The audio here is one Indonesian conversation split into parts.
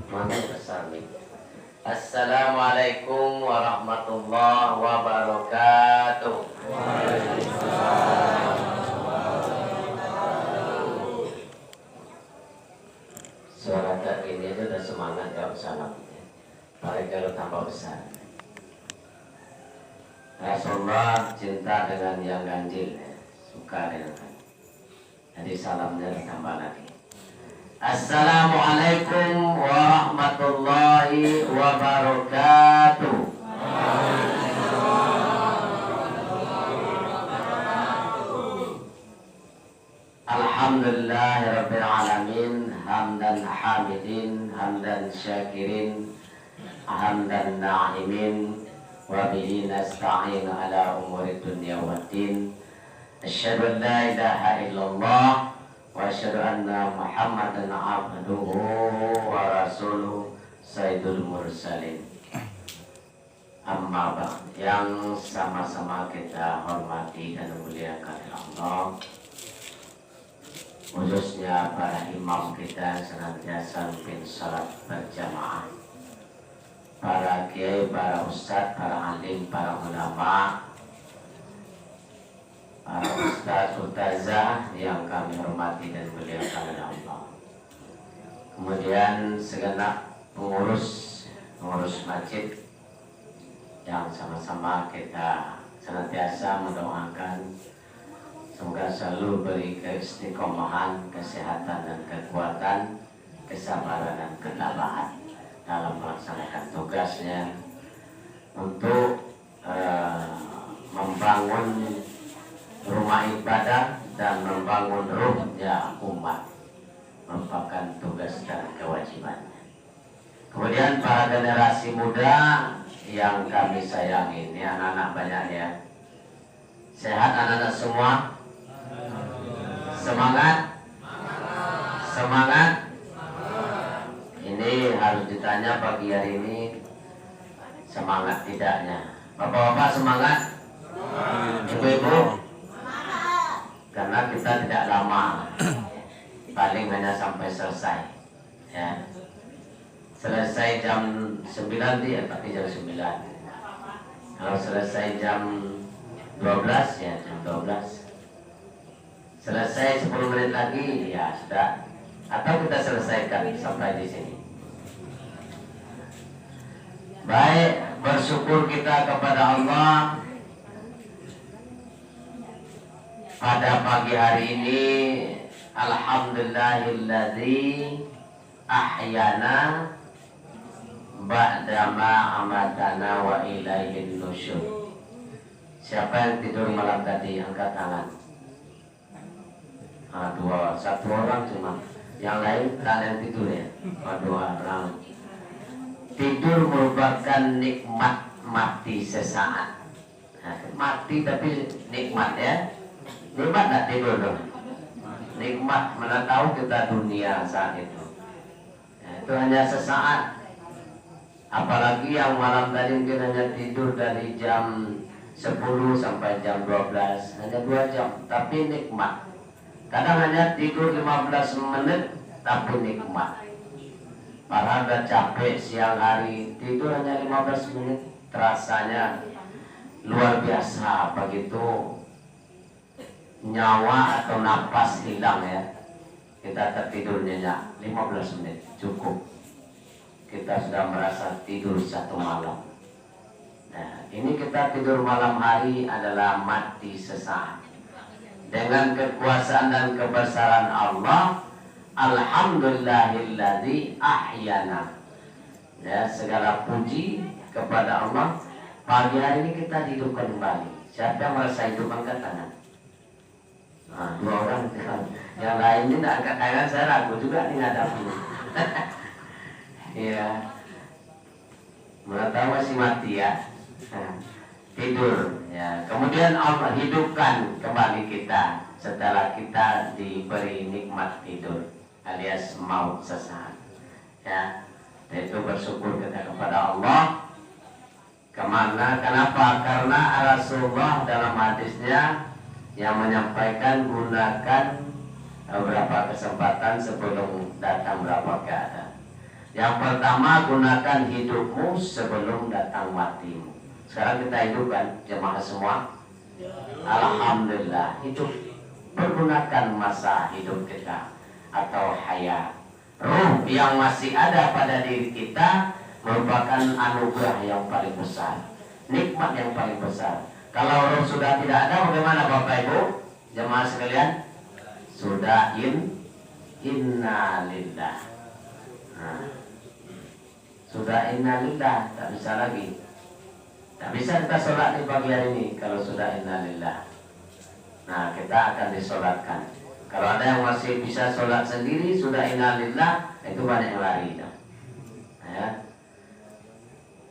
Mana besar nih. Assalamualaikum warahmatullahi wabarakatuh. Suara tak ini aja udah semangat ya salam. Paling kalau tambah besar. Rasulullah cinta dengan yang ganjil, suka dengan. Jadi salamnya ditambah lagi. Assalamualaikum warahmatullahi wabarakatuh. Alhamdulillahirabbil alamin, hamdan hamidin, hamdan syakirin, hamdan na'imin, wa bihi nasta'in ala umuri dunya waddin. Asyhadu an la ilaha illallah wa asyhadu anna Muhammadan abduhu wa rasuluh sayyidul mursalin. Amma ba'd, yang sama-sama kita hormati dan muliakan Allah, khususnya para imam kita senantiasa memimpin salat berjamaah, para kiai, para ustadz, para alim, para ulama, para ustadz, ustazah yang kami hormati dan muliakan Allah. Kemudian segenap pengurus masjid yang sama-sama kita senantiasa mendoakan semoga selalu beri keistiqomahan, kesehatan dan kekuatan, kesabaran dan ketabahan dalam melaksanakan tugasnya untuk membangun rumah ibadah dan membangun ruhnya umat, merupakan tugas dan kewajibannya. Kemudian para generasi muda yang kami sayangi, ini anak-anak banyak ya. Sehat anak-anak semua? Semangat? Semangat? Ini harus ditanya pagi hari ini, semangat tidaknya. Bapak-bapak semangat? Ibu-ibu? Karena kita tidak lama, paling hanya sampai selesai ya. Selesai jam 9 dia, tapi jam 9. Kalau selesai jam 12 ya jam 12. Selesai 10 menit lagi ya sudah. Atau kita selesaikan sampai di sini. Baik, bersyukur kita kepada Allah pada pagi hari ini. Alhamdulillahilladzi ahyana ba'dama amatana wa ilaihin nusyur. Siapa yang tidur malam tadi angkat tangan. Satu orang cuma, yang lain kalian tidur ya. Dua orang. Tidur merupakan nikmat mati sesaat. Mati tapi nikmat ya. Nikmat tak tidur dong. Nikmat, mana tahu kita dunia saat itu. Itu hanya sesaat. Apalagi yang malam tadi mungkin hanya tidur dari jam 10 sampai jam 12, hanya 2 jam, tapi nikmat. Kadang hanya tidur 15 menit, tapi nikmat. Padahal udah capek siang hari, tidur hanya 15 menit, terasanya luar biasa. Begitu nyawa atau napas hilang ya, kita tertidur nyenyak 15 menit, cukup. Kita sudah merasa tidur 1 malam. Nah, ini kita tidur malam hari adalah mati sesaat. Dengan kekuasaan dan kebesaran Allah, alhamdulillahilladzi ahyana. Ya, segala puji kepada Allah. Pagi hari ini kita hidupkan kembali. Siapa yang merasa hidup angkat tangan? Nah, 2 orang. Yang lain ini tidak angkat tangan, saya ragu juga nih hadapi. Iya. Mana tahu masih mati ya. Tidur ya. Kemudian Allah hidupkan kembali kita setelah kita diberi nikmat tidur alias maut sesaat ya. Itu bersyukur kita kepada Allah. Kenapa? Karena Rasulullah dalam hadisnya yang menyampaikan gunakan beberapa kesempatan sebelum datang berapa keadaan. Yang pertama, gunakan hidupmu sebelum datang matimu. Sekarang kita hidupkan jemaah semua. Alhamdulillah, hidup. Pergunakan masa hidup kita atau hayat. Ruh yang masih ada pada diri kita merupakan anugerah yang paling besar, nikmat yang paling besar. Kalau roh sudah tidak ada, bagaimana Bapak Ibu jemaah sekalian? Sudah innalillah. Nah, sudah innalillah, tak bisa lagi. Tak bisa kita sholat di pagi hari ini kalau sudah innalillah. Nah, kita akan disolatkan. Kalau ada yang masih bisa sholat sendiri, sudah innalillah, itu banyak yang lari. Ya.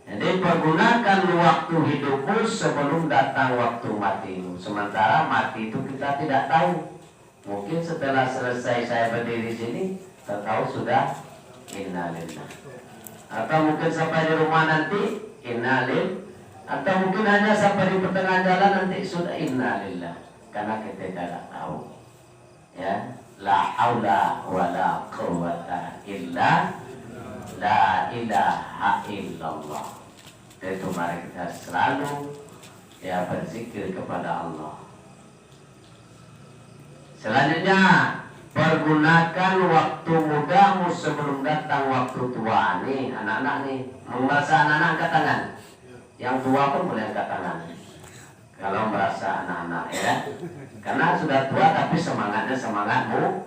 Jadi pergunakan waktu hidupmu sebelum datang waktu matimu. Sementara mati itu kita tidak tahu. Mungkin setelah selesai saya berdiri sini, kita tahu sudah innalillah. Atau mungkin sampai di rumah nanti innalillah. Atau mungkin hanya sampai di pertengahan jalan nanti sudah innalillah. Karena kita tidak tahu. Ya, la haula wala quwwata illa la ilaha illallah. Itu mari kita selalu ya berzikir kepada Allah. Selanjutnya, pergunakan waktu mudamu sebelum datang waktu tua. Nih anak-anak nih, merasa anak-anak angkat tangan. Yang tua pun boleh angkat tangan. Kalau merasa anak-anak ya, karena sudah tua tapi semangatnya semangatmu.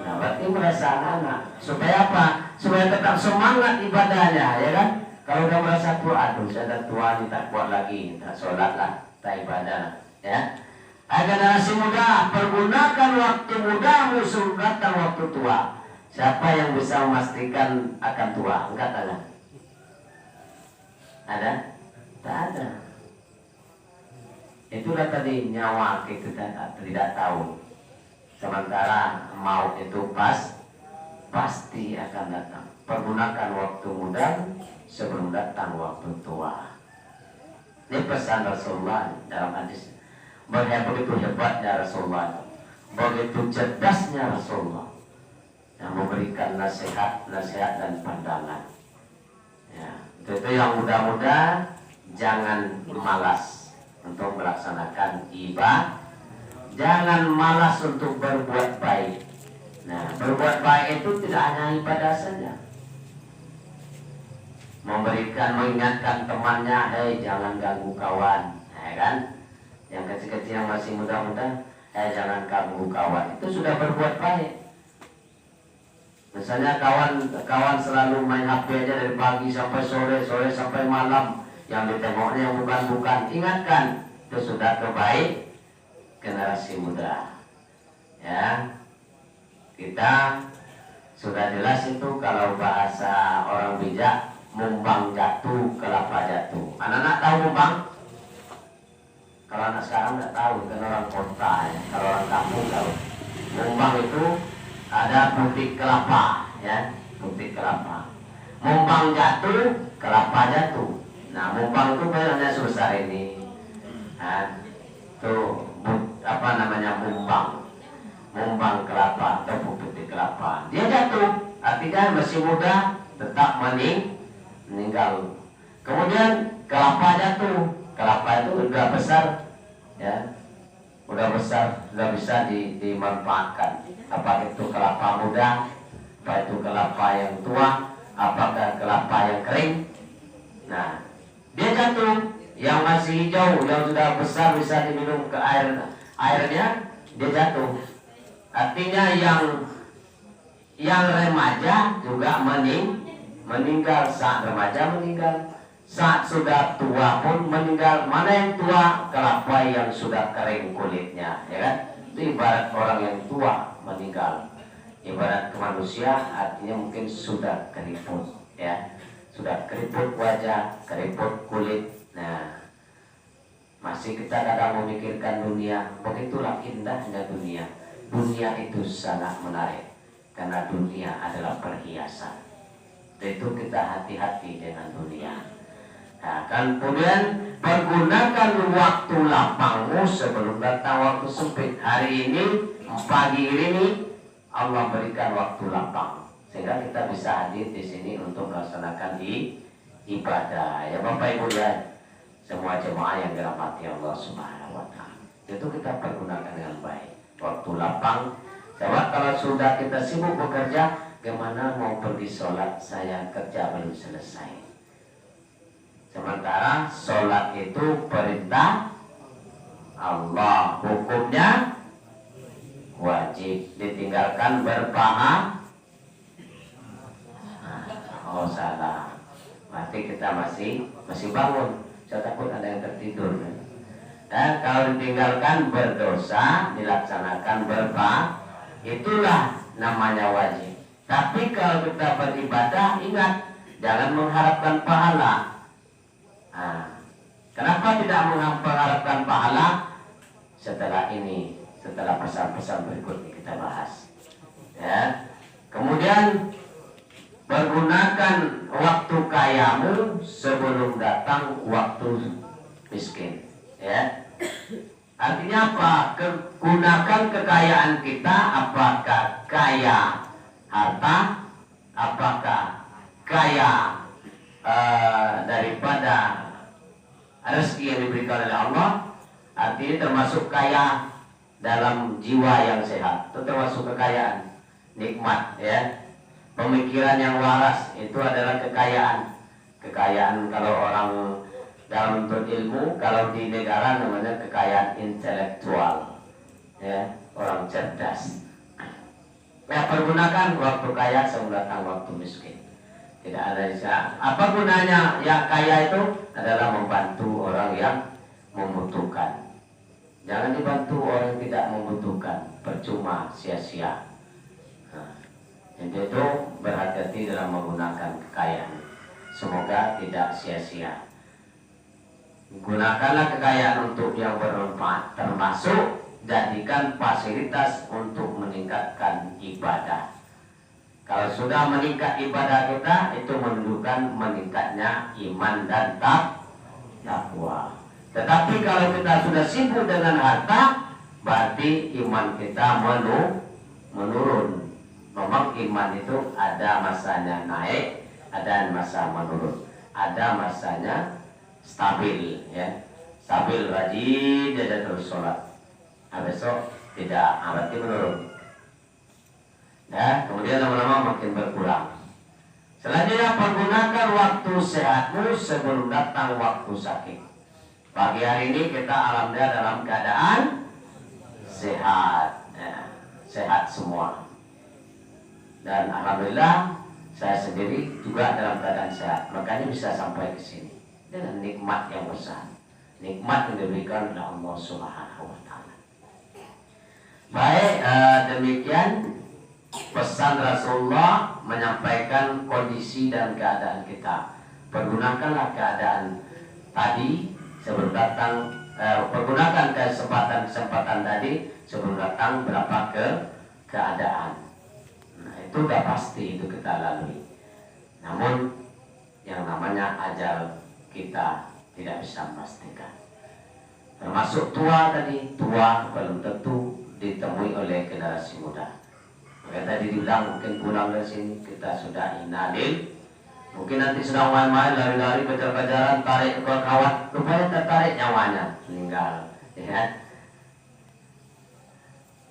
Nah, berarti merasa anak-anak. Supaya apa? Supaya tetap semangat ibadahnya, ya kan? Kalau udah merasa tua, aduh saya dah tua nih, tak kuat lagi, tak sholat lah, tak ibadah, ya. Agar generasi muda, pergunakan waktu mudamu sebelum datang waktu tua. Siapa yang bisa memastikan akan tua? Angkat tangan. Ada? Tak ada. Itulah tadi nyawa kita tidak tahu. Sementara maut itu pasti akan datang. Pergunakan waktu muda sebelum datang waktu tua. Ini pesan Rasulullah dalam hadis. Begitu hebatnya Rasulullah, begitu cerdasnya Rasulullah yang memberikan nasihat dan pandangan. Ya, itu yang muda-muda jangan malas untuk melaksanakan ibadah, jangan malas untuk berbuat baik. Nah, berbuat baik itu tidak hanya ibadah saja. Mengingatkan temannya, hei jangan ganggu kawan, ya kan? Yang kecil-kecil yang masih muda-muda, jangan ganggu kawan. Itu sudah berbuat baik. Misalnya kawan selalu main HP aja dari pagi sampai sore sampai malam, yang ditengoknya yang bukan-bukan, ingatkan, itu sudah terbaik generasi muda. Ya, kita sudah jelas itu kalau bahasa orang bijak, mumbang jatuh, kelapa jatuh. Anak-anak tahu mumbang? Kalau anak sekarang nggak tahu, kan orang kota ya. Kalau orang kampung tahu. Mumbang itu ada butik kelapa, ya, butik kelapa. Mumbang jatuh, kelapa jatuh. Nah, mumbang itu bayarnya sebesar ini. Nah, tuh apa namanya mumbang, mumbang kelapa atau butik kelapa. Dia jatuh, artinya masih muda, tetap meninggal. Kemudian kelapa jatuh. Kelapa itu udah besar, ya, udah besar, sudah bisa dimanfaatkan. Apa itu kelapa muda, apa itu kelapa yang tua, apakah kelapa yang kering. Nah, dia jatuh. Yang masih hijau, yang sudah besar bisa diminum ke airnya, dia jatuh. Artinya yang remaja juga meninggal. Saat remaja meninggal. Saat sudah tua pun meninggal. Mana yang tua? Kelapa yang sudah kering kulitnya, ya kan? Itu ibarat orang yang tua meninggal. Ibarat ke manusia, artinya mungkin sudah keriput, ya, sudah keriput wajah, keriput kulit. Nah, masih kita kadang memikirkan dunia. Begitulah indahnya dunia. Dunia itu sangat menarik karena dunia adalah perhiasan. Itu kita hati-hati dengan dunia. Nah, kemudian pergunakan waktu lapangmu sebelum datang waktu sempit. Hari ini, pagi ini Allah berikan waktu lapang. sehingga kita bisa hadir di sini untuk melaksanakan ibadah. Ya Bapak Ibu ya, semua jemaah yang dirahmati Allah Subhanahu wa taala. Itu kita pergunakan dengan baik. Waktu lapang, sebab kalau sudah kita sibuk bekerja, gimana mau pergi sholat, saya kerja belum selesai. Sementara sholat itu perintah Allah, hukumnya wajib, ditinggalkan berpahala. Oh salah, berarti kita masih bangun. Saya takut ada yang tertidur. Dan kalau ditinggalkan berdosa, dilaksanakan berpahala, itulah namanya wajib. Tapi kalau kita beribadah, ingat, jangan mengharapkan pahala. Kenapa tidak mengharapkan pahala? Setelah ini, setelah pesan-pesan berikut ini kita bahas. Ya. Kemudian pergunakan waktu kayamu sebelum datang waktu miskin. Ya. Artinya apa? Gunakan kekayaan kita, apakah kaya harta, apakah kaya daripada rezeki yang diberikan oleh Allah. Artinya termasuk kaya dalam jiwa yang sehat, itu termasuk kekayaan, nikmat ya. Pemikiran yang waras itu adalah kekayaan. Kekayaan kalau orang dalam bentuk ilmu, kalau di negara namanya kekayaan intelektual ya, orang cerdas. Ya, pergunakan waktu kaya sebelum datang waktu miskin. Tidak ada bisa. Apa gunanya yang kaya itu? Adalah membantu orang yang membutuhkan. Jangan dibantu orang yang tidak membutuhkan, percuma, sia-sia. Jadi itu berhati-hati dalam menggunakan kekayaan. Semoga tidak sia-sia. Gunakanlah kekayaan untuk yang bermanfaat, termasuk jadikan fasilitas untuk meningkatkan ibadah. Kalau sudah meningkat ibadah kita, itu menunjukkan meningkatnya iman dan takwa. Tetapi kalau kita sudah sibuk dengan harta, berarti iman kita menurun. Memang iman itu ada masanya naik, ada masa menurun, ada masanya stabil ya. Stabil, rajin dia terus sholat. Besok tidak, berarti menurun. Ya, kemudian lama-lama makin berkurang. Selanjutnya, pergunakan waktu sehatmu sebelum datang waktu sakit. Pagi hari ini kita alhamdulillah dalam keadaan sehat ya, sehat semua. Dan alhamdulillah saya sendiri juga dalam keadaan sehat. Makanya bisa sampai ke sini dengan nikmat yang besar, nikmat yang diberikan oleh Allah Subhanahu wa taala. Baik, demikian pesan Rasulullah menyampaikan kondisi dan keadaan kita. Pergunakanlah keadaan tadi sebelum datang, pergunakan kesempatan tadi sebelum datang berapa keadaan. Nah, itu udah pasti itu kita lalui. Namun yang namanya ajal kita tidak bisa memastikan. Termasuk tua tadi, tua belum tentu ditemui oleh generasi muda. Maka tadi dibilang mungkin pulang dari sini kita sudah inalil. Mungkin nanti sedang main-main, lari-lari, kejar-kejaran, tarik ke kawat, rupanya tertarik nyawanya, meninggal. Ya.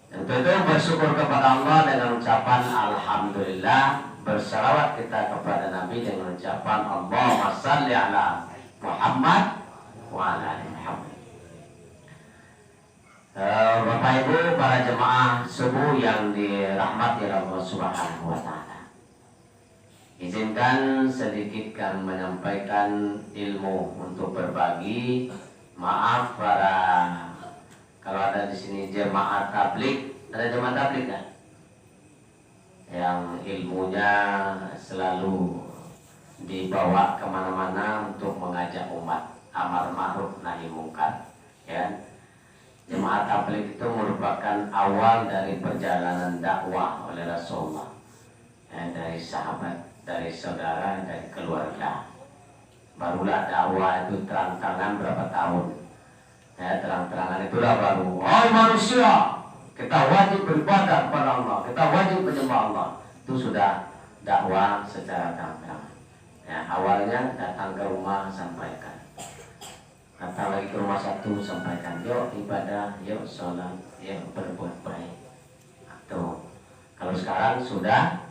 Untuk itu bersyukur kepada Allah dengan ucapan Alhamdulillah. Bersalawat kita kepada Nabi dengan ucapan Allahumma salli ala Muhammad wa ala ali Muhammad. Bapak Ibu para jemaah subuh yang dirahmati Allah Subhanahu wa taala. Izinkan sedikit kami menyampaikan ilmu untuk berbagi. Maaf para, kalau ada di sini jemaah tabligh, ada jemaah tabligh kan? Yang ilmunya selalu dibawa kemana-mana untuk mengajak umat amar ma'ruf nahi mungkar. Ya. Jemaah tabligh itu merupakan awal dari perjalanan dakwah oleh Rasulullah. Dari sahabat, dari saudara, dari keluarga. Barulah dakwah itu terang-terangan berapa tahun. Ya, terang-terangan itulah baru. Oh manusia, kita wajib beribadah kepada Allah, kita wajib menyembah Allah. Itu sudah dakwah secara terang-terangan. Ya, awalnya datang ke rumah sampaikan, datang lagi ke rumah satu sampaikan, yuk ibadah, yuk sholat, yuk berbuat baik. Tuh, kalau sekarang sudah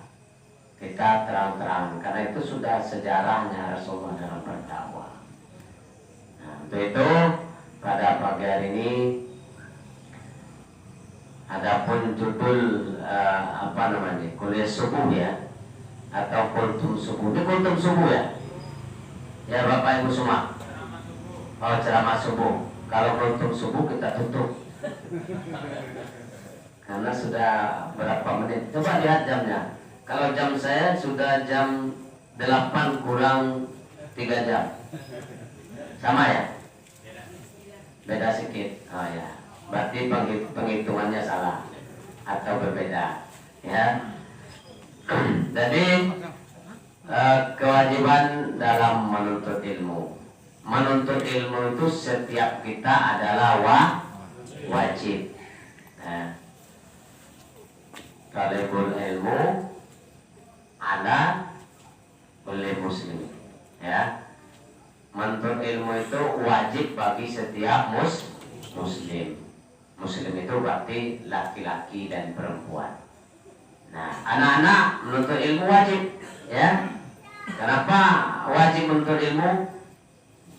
kita terang-terangan, karena itu sudah sejarahnya Rasulullah dalam berdakwah. Nah, untuk itu pada pagi hari ini, adapun judul kuliah subuh ya, atau kultum subuh. Ini kultum subuh ya, ya Bapak Ibu semua. Oh, ceramah subuh. Kalau kultum subuh kita tutup, karena sudah berapa menit. Coba lihat jamnya. Kalau jam saya sudah jam 8 kurang 3 jam. Sama ya? Beda sedikit. Oh ya, berarti penghitungannya salah atau berbeda. Ya. Jadi kewajiban dalam menuntut ilmu. Menuntut ilmu itu setiap kita adalah wajib. Talibul ilmu ada oleh muslim. Ya. Menuntut ilmu itu wajib bagi setiap muslim. Muslim itu berarti laki-laki dan perempuan. Nah, anak-anak menuntut ilmu wajib, ya. Kenapa wajib menuntut ilmu?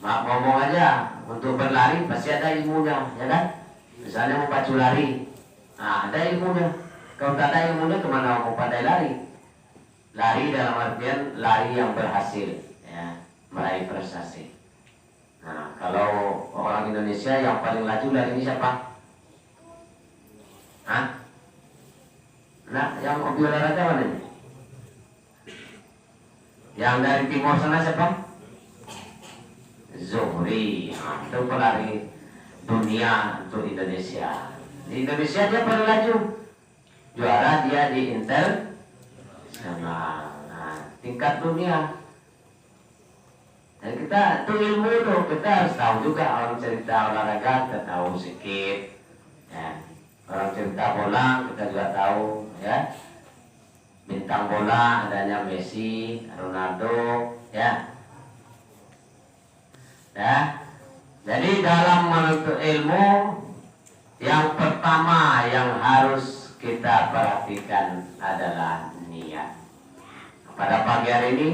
Mak ngomong aja, untuk berlari pasti ada ilmunya, ya kan? Misalnya mau pacu lari, nah, ada ilmunya. Kalau tak ada ilmunya, kemana mau pandai lari? Lari dalam artian lari yang berhasil, ya, meraih prestasi. Nah, kalau orang Indonesia yang paling laju lari ini siapa? Hah? Nah, yang hobi olahraga mana ini? Yang dari timur sana siapa? Zuhri. Nah, itu pelari dunia untuk Indonesia. Di Indonesia dia paling laju. Juara dia di internasional. Nah, tingkat dunia. Dan kita itu ilmu tuh, kita harus tahu juga. Orang cerita olahraga kita tahu sedikit, ya. Orang cerita bola kita juga tahu, ya. Bintang bola adanya Messi, Ronaldo, ya. Ya. Jadi dalam menuntut ilmu, yang pertama yang harus kita perhatikan adalah niat. Pada pagi hari ini,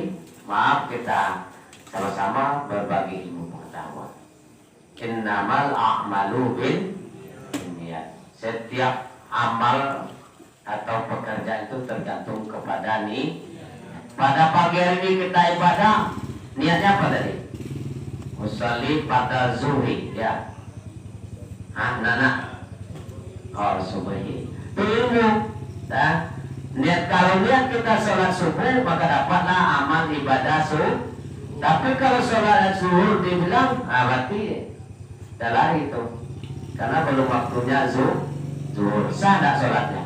maaf kita sama-sama berbagi ilmu pengetahuan. Innamal a'malu binniyat. Setiap amal atau pekerjaan itu tergantung kepada niat. Pada pagi hari ini kita ibadah, niatnya apa tadi? Usolli pada zuhri, ya. Nana. Oh, subuhi. Itu ilmu. Ya. Niat, kalau niat kita sholat subuh, maka dapatlah amal ibadah subuh. Tapi kalau sholat zuhur dibilang, berarti dah lari itu, karena belum waktunya zuhur. Sah tak sholatnya?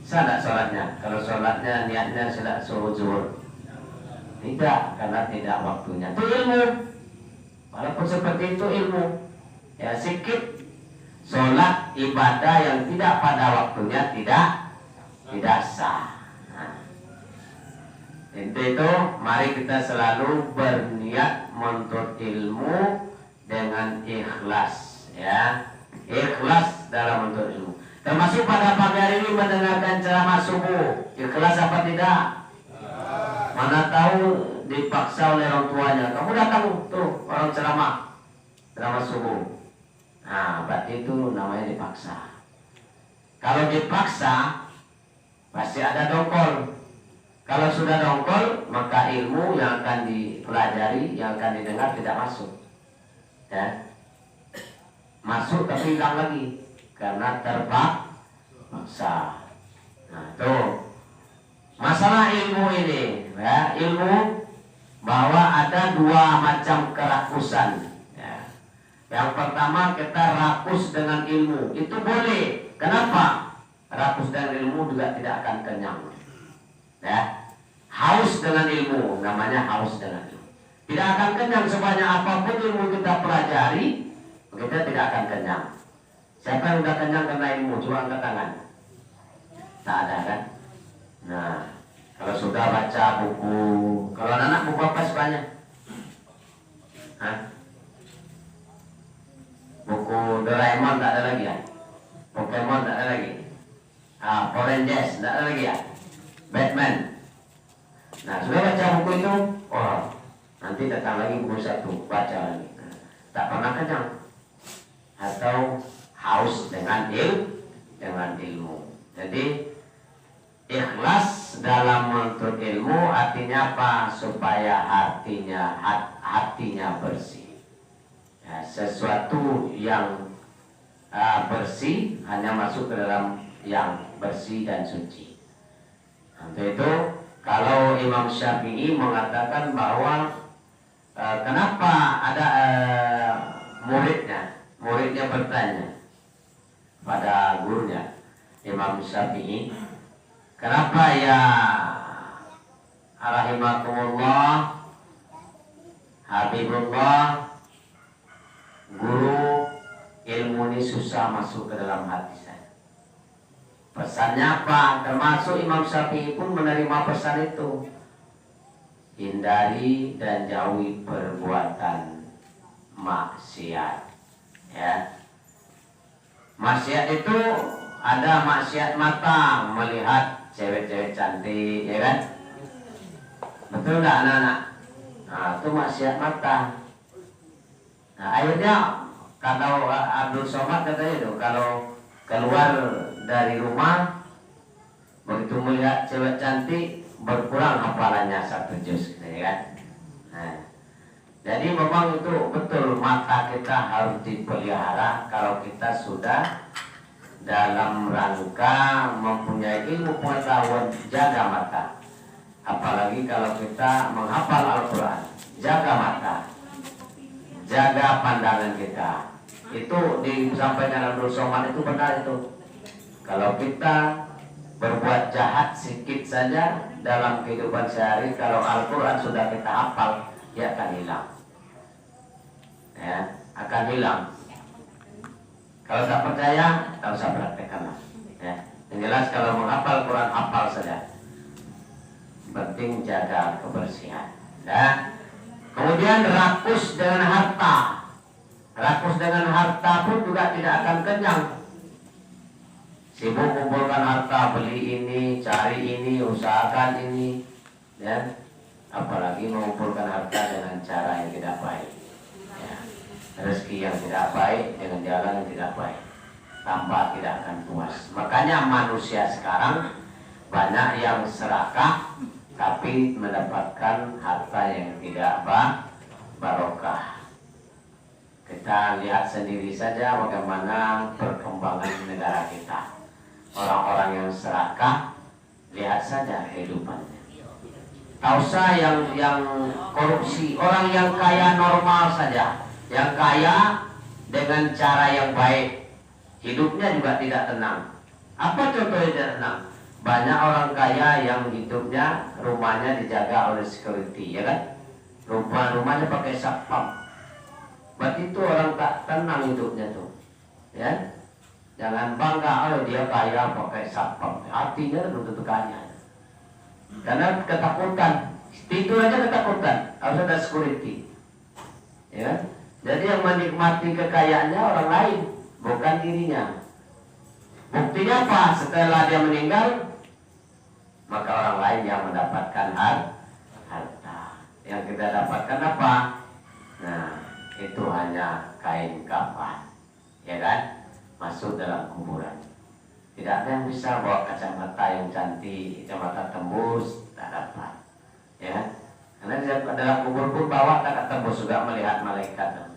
Sah tak sholatnya? Kalau sholatnya niatnya sholat zuhur, tidak, karena tidak waktunya. Itu ilmu. Walaupun seperti itu ilmu, ya, sedikit sholat ibadah yang tidak pada waktunya tidak sah. Itu mari kita selalu berniat menuntut ilmu dengan ikhlas, ya. Ikhlas dalam menuntut ilmu. Termasuk pada pagi hari ini mendengarkan ceramah subuh. Ikhlas apa tidak? Mana tahu dipaksa oleh orang tuanya. Kamu datang tuh orang ceramah subuh. Nah, berarti itu namanya dipaksa. Kalau dipaksa pasti ada dongkol. Kalau sudah dongkol, maka ilmu yang akan dipelajari, yang akan didengar tidak masuk. Ya. Masuk tapi hilang lagi karena terpaksa. Nah, tuh masalah ilmu ini, ya, ilmu bahwa ada dua macam kerakusan. Ya. Yang pertama, kita rakus dengan ilmu, itu boleh. Kenapa? Rakus dengan ilmu juga tidak akan kenyang. Ya, haus dengan ilmu, namanya haus dengan ilmu. Tidak akan kenyang sebanyak apapun ilmu kita pelajari, kita tidak akan kenyang. Siapa yang sudah kenyang karena ilmu? Coba angkat tangan. Tak ada kan? Nah, Kalau sudah baca buku, kalau anak buku apa sebanyak? Hah? Buku Doraemon tak ada lagi ya? Pokemon tak ada lagi? Power Rangers tak ada lagi ya? Batman. Nah, sudah baca buku itu, oh, nanti datang lagi buku satu, baca lagi. Tak pernah kenyang. Atau haus dengan ilmu. Jadi ikhlas dalam menuntut ilmu artinya apa? Supaya hatinya bersih. Ya, sesuatu yang bersih hanya masuk ke dalam yang bersih dan suci. Untuk itu kalau Imam Syafi'i mengatakan bahwa kenapa ada muridnya bertanya pada gurunya Imam Syafi'i, kenapa ya rahimakumullah Habibullah, guru, ilmu ini susah masuk ke dalam hati saya. Pesannya apa? Termasuk Imam Syafi'i pun menerima pesan itu. Hindari dan jauhi perbuatan maksiat. Ya. Maksiat itu ada maksiat mata, melihat cewek-cewek cantik, ya kan? Betul nggak anak-anak? Nah, itu maksiat mata. Nah, akhirnya kalau Abdul Somad katanya itu, kalau keluar dari rumah begitu melihat cewek cantik berkurang hafalannya 1 juz, ya kan? Nah, jadi memang itu betul, mata kita harus dipelihara kalau kita sudah dalam rangka mempunyai ilmu pengetahuan. Jaga mata, apalagi kalau kita menghafal Al-Quran, jaga mata, jaga pandangan kita. Itu disampaikan Abdul Somad itu benar itu. Kalau kita berbuat jahat sedikit saja dalam kehidupan sehari, kalau Al-Quran sudah kita hafal, dia akan hilang. Ya, akan hilang. Kalau tak percaya, tak usah praktekkanlah. Ya, yang jelas kalau menghafal Quran, hafal saja. Penting jaga kebersihan. Ya. Kemudian rakus dengan harta. Rakus dengan harta pun juga tidak akan kenyang. Sibuk kumpulkan harta, beli ini, cari ini, usahakan ini, ya. Apalagi mengumpulkan harta dengan cara yang tidak baik, ya. Rezeki yang tidak baik dengan jalan yang tidak baik, tambah tidak akan puas. Makanya manusia sekarang banyak yang serakah tapi mendapatkan harta yang tidak barokah. Kita lihat sendiri saja bagaimana perkembangan negara kita. Orang-orang yang serakah, lihat saja kehidupannya. Tak usah yang korupsi, orang yang kaya normal saja, yang kaya dengan cara yang baik, hidupnya juga tidak tenang. Apa contohnya tidak tenang? Banyak orang kaya yang hidupnya, rumahnya dijaga oleh security, ya kan? Rumahnya pakai satpam. Berarti itu orang tak tenang hidupnya tuh, ya. Jangan bangga, oh dia kaya pakai satpam. Artinya belum tentu kaya. Karena ketakutan, itu aja ketakutan, harus ada security, ya. Jadi yang menikmati kekayaannya orang lain, bukan dirinya. Buktinya apa? Setelah dia meninggal, maka orang lain yang mendapatkan harta. Yang kita dapatkan apa? Nah, itu hanya kain kafan, ya kan? Masuk dalam kuburan. Tidak ada yang bisa bawa kacamata yang cantik, kacamata tembus, tak dapat, ya. Karena di dalam kubur pun bawa tak tembus juga melihat malaikat.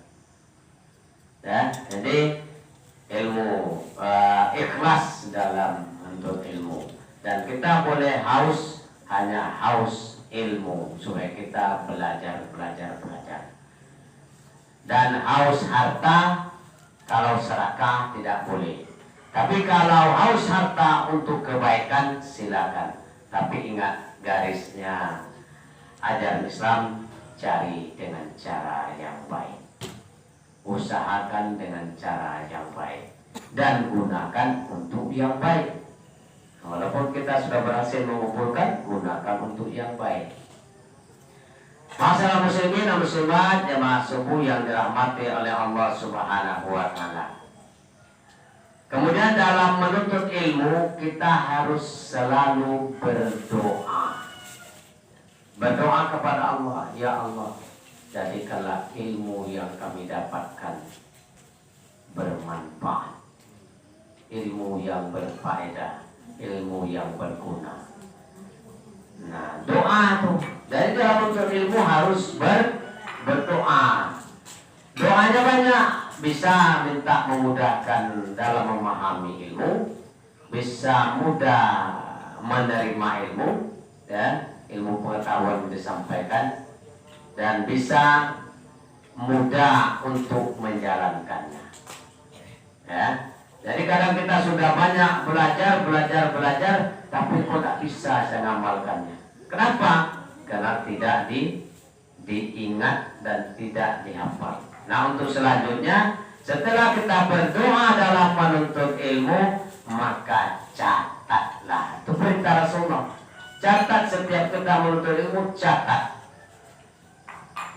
Ya, jadi ilmu ikhlas dalam menuntut ilmu, dan kita boleh haus, hanya haus ilmu supaya kita belajar. Dan haus harta, kalau serakah tidak boleh. Tapi kalau haus harta untuk kebaikan silakan. Tapi ingat garisnya, ajaran Islam cari dengan cara yang baik. Usahakan dengan cara yang baik dan gunakan untuk yang baik. Walaupun kita sudah berhasil mengumpulkan, gunakan untuk yang baik. Masalah muslimin dan muslimat jemaah subuh yang dirahmati oleh Allah Subhanahu wa taala. Kemudian dalam menuntut ilmu kita harus selalu berdoa. Berdoa kepada Allah, ya Allah, jadikanlah ilmu yang kami dapatkan bermanfaat, ilmu yang berfaedah, ilmu yang berguna. Nah, doa tuh. Dari dalam menuntut ilmu harus berdoa. Doanya banyak. Bisa minta memudahkan dalam memahami ilmu, bisa mudah menerima ilmu, dan ilmu pengetahuan yang disampaikan, dan bisa mudah untuk menjalankannya. Ya, jadi kadang kita sudah banyak belajar, tapi kok tak bisa saya ngamalkannya. Kenapa? Karena tidak diingat dan tidak dihafal. Nah, untuk selanjutnya, setelah kita berdoa dalam menuntut ilmu, maka catatlah. Itu perintah Rasulullah. Catat setiap kita menuntut ilmu, catat.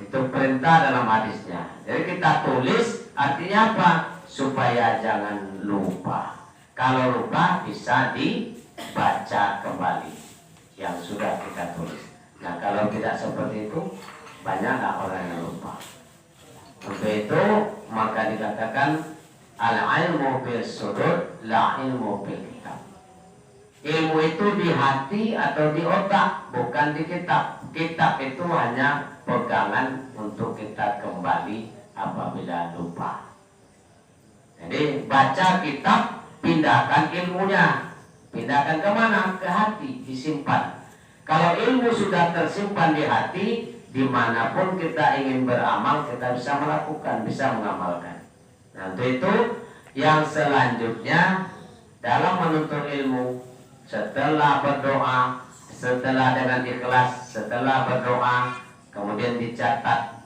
Itu perintah dalam hadisnya. Jadi kita tulis, artinya apa? Supaya jangan lupa. Kalau lupa bisa dibaca kembali yang sudah kita tulis. Nah, kalau tidak seperti itu, banyaklah orang yang lupa. Untuk itu maka dikatakan al-ilmu bil sudur la ilmu bil kitab. Ilmu itu di hati atau di otak, bukan di kitab. Kitab itu hanya pegangan untuk kita kembali apabila lupa. Jadi baca kitab, pindahkan ilmunya. Pindahkan kemana? Ke hati, disimpan. Kalau ilmu sudah tersimpan di hati, dimanapun kita ingin beramal, kita bisa melakukan, bisa mengamalkan. Nah, untuk itu yang selanjutnya dalam menuntut ilmu, setelah berdoa, setelah dengan ikhlas, setelah berdoa, kemudian dicatat,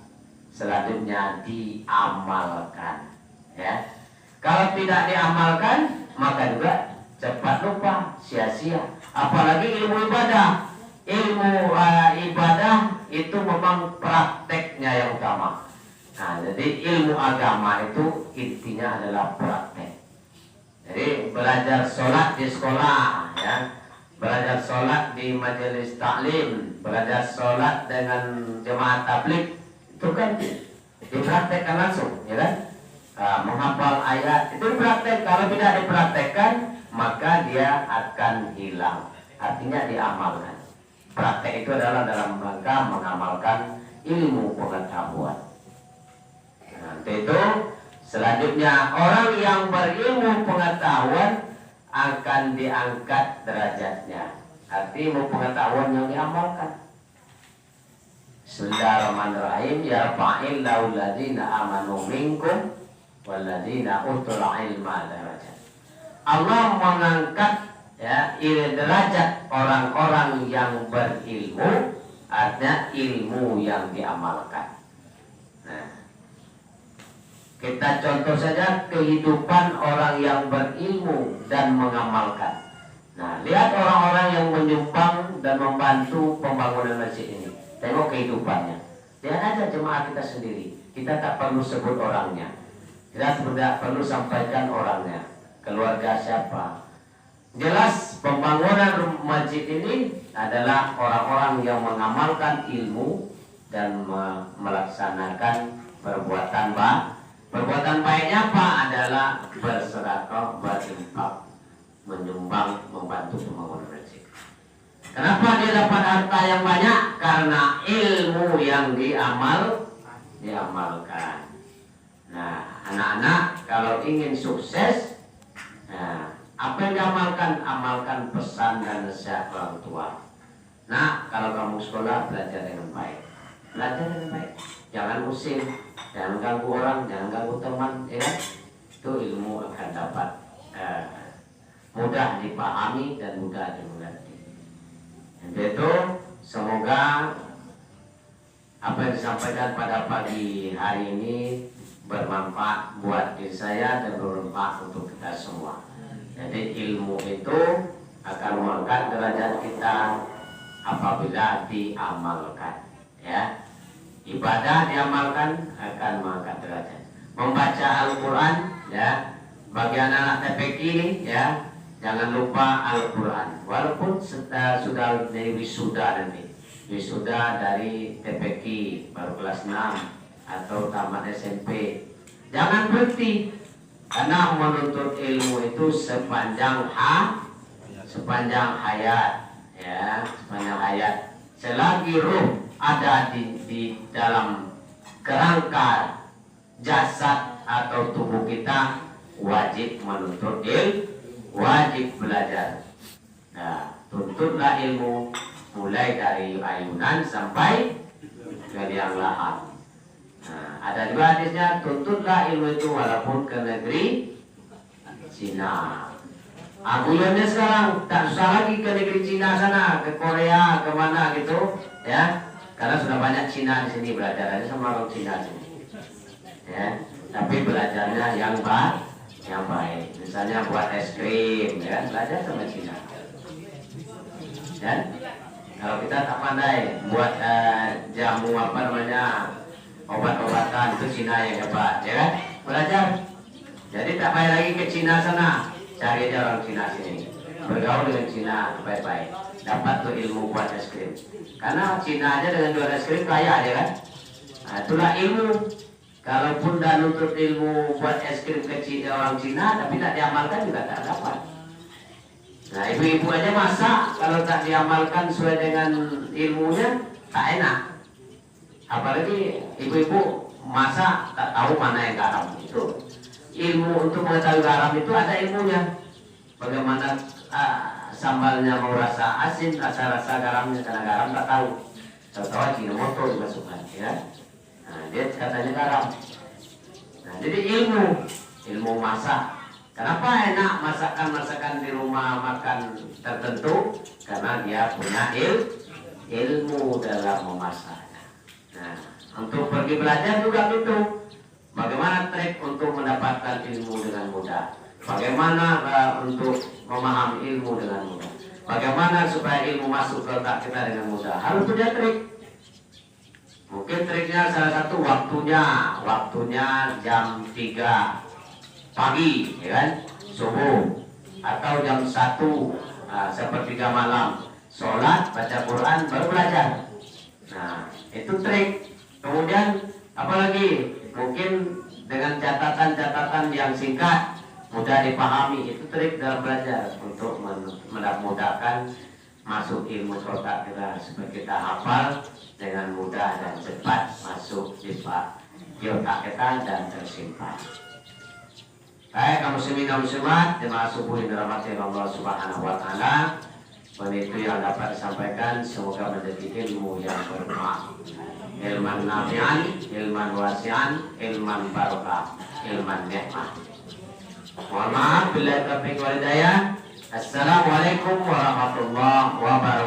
selanjutnya diamalkan. Ya, kalau tidak diamalkan, maka juga cepat lupa, sia-sia. Apalagi ilmu ibadah. Ilmu ibadah itu memang prakteknya yang utama. Nah, jadi ilmu agama itu intinya adalah praktek. Jadi belajar sholat di sekolah, ya, belajar sholat di majelis taklim, belajar sholat dengan jemaah tabligh, itu kan dipraktekkan langsung, ya kan? Menghafal ayat itu dipraktek. Kalau tidak dipraktekkan, maka dia akan hilang. Artinya diamalkan. Praktek itu adalah dalam rangka mengamalkan ilmu pengetahuan. Nah, itu selanjutnya orang yang berilmu pengetahuan akan diangkat derajatnya. Arti ilmu pengetahuan yang diamalkan. Bismillahirrahmanirrahim. Yarfa'il lahu alladzina amanu minkum walladzina utul ilma darajat. Allah mengangkat, ya, derajat orang-orang yang berilmu, artinya ilmu yang diamalkan. Nah, kita contoh saja kehidupan orang yang berilmu dan mengamalkan. Nah, lihat orang-orang yang menyumbang dan membantu pembangunan masjid ini. Tengok kehidupannya. Lihat aja jemaah kita sendiri. Kita tak perlu sebut orangnya. Kita tidak perlu sampaikan orangnya. Keluarga siapa. Jelas pembangunan masjid ini adalah orang-orang yang mengamalkan ilmu dan melaksanakan perbuatan baik. Perbuatan baiknya apa? Adalah bersedekah, berinfak, menyumbang, membantu pembangunan masjid. Kenapa dia dapat harta yang banyak? Karena ilmu yang diamalkan. Nah, anak-anak kalau ingin sukses, nah, apa yang diamalkan? Amalkan pesan dan nasihat orang tua. Nah, kalau kamu sekolah, belajar dengan baik. Belajar dengan baik. Jangan pusing, jangan ganggu orang, jangan ganggu teman, ya. Itu ilmu akan dapat mudah dipahami dan mudah dimengerti. Itu semoga apa yang disampaikan pada pagi hari ini bermanfaat buat diri saya dan bermanfaat untuk kita semua. Jadi ilmu itu akan mengangkat derajat kita apabila diamalkan. Ya, ibadah diamalkan akan mengangkat derajat. Membaca Al-Quran, ya, bagi anak-anak TPQ ini, ya, jangan lupa Al-Quran. Walaupun sudah dari wisuda nanti, wisuda dari TPQ baru kelas 6 atau tamat SMP, jangan berhenti, karena menuntut ilmu itu sepanjang hayat, ya, sepanjang hayat. Selagi ruh ada di dalam kerangka jasad atau tubuh kita, wajib menuntut ilmu, wajib belajar. Nah, tuntutlah ilmu mulai dari ayunan sampai ke liang lahat. Nah, ada juga hadisnya, tuntutlah ilmu itu walaupun ke negeri Cina. Aguyonnya sekarang tak susah lagi ke negeri Cina sana, ke Korea, kemana gitu, ya, karena sudah banyak Cina di sini, belajar aja sama orang Cina sini, ya. Tapi belajarnya yang baik. Misalnya buat es krim, ya, belajar sama Cina. Dan kalau kita tak pandai buat jamu apa namanya, obat-obatan, itu Cina yang hebat, ya kan? Belajar. Jadi tak payah lagi ke Cina sana, cari aja orang Cina sini, bergaul dengan Cina baik-baik, dapat tuh ilmu buat es krim. Karena Cina aja dengan jual es krim kaya aja kan. Nah, itulah ilmu. Kalaupun dah nuntut ilmu buat es krim ke orang Cina, tapi tak diamalkan juga tak dapat. Nah, ibu-ibu aja masak, kalau tak diamalkan sesuai dengan ilmunya, tak enak. Apalagi ibu-ibu masak tak tahu mana yang garam itu. Ilmu untuk mengetahui garam itu ada ilmunya. Bagaimana sambalnya mau rasa asin, rasa garamnya, karena garam tak tahu. Tahu-tahu Ajinomoto dimasukkan, ya. Nah, dia katanya garam. Nah, jadi ilmu masak. Kenapa enak masakan di rumah makan tertentu? Karena dia punya ilmu dalam memasaknya. Nah, untuk pergi belajar juga gitu. Bagaimana trik untuk mendapatkan ilmu dengan mudah? Bagaimana untuk memahami ilmu dengan mudah? Bagaimana supaya ilmu masuk ke otak kita dengan mudah? Harus punya trik. Mungkin triknya salah satu waktunya jam 3 pagi, ya kan? Subuh, atau jam 1 sepertiga malam, sholat, baca Quran, baru belajar. Nah, itu trik. Kemudian apalagi? Mungkin dengan catatan-catatan yang singkat, mudah dipahami, itu trik dalam belajar untuk memudahkan masuk ilmu otak kita, supaya kita hafal dengan mudah dan cepat masuk di otak kita dan tersimpan. Baik, kaum muslimin dan muslimat, jemaah subuh yang dirahmati Allah Subhanahu wa taala. Itu yang dapat disampaikan, semoga menjadi ilmu yang bermanfaat. Ilman nafi'an, ilman wasi'an, ilman barokah, ilman nikmah. Mohon maaf bila taufiq wal hidayah. Assalamualaikum warahmatullahi wabarakatuh.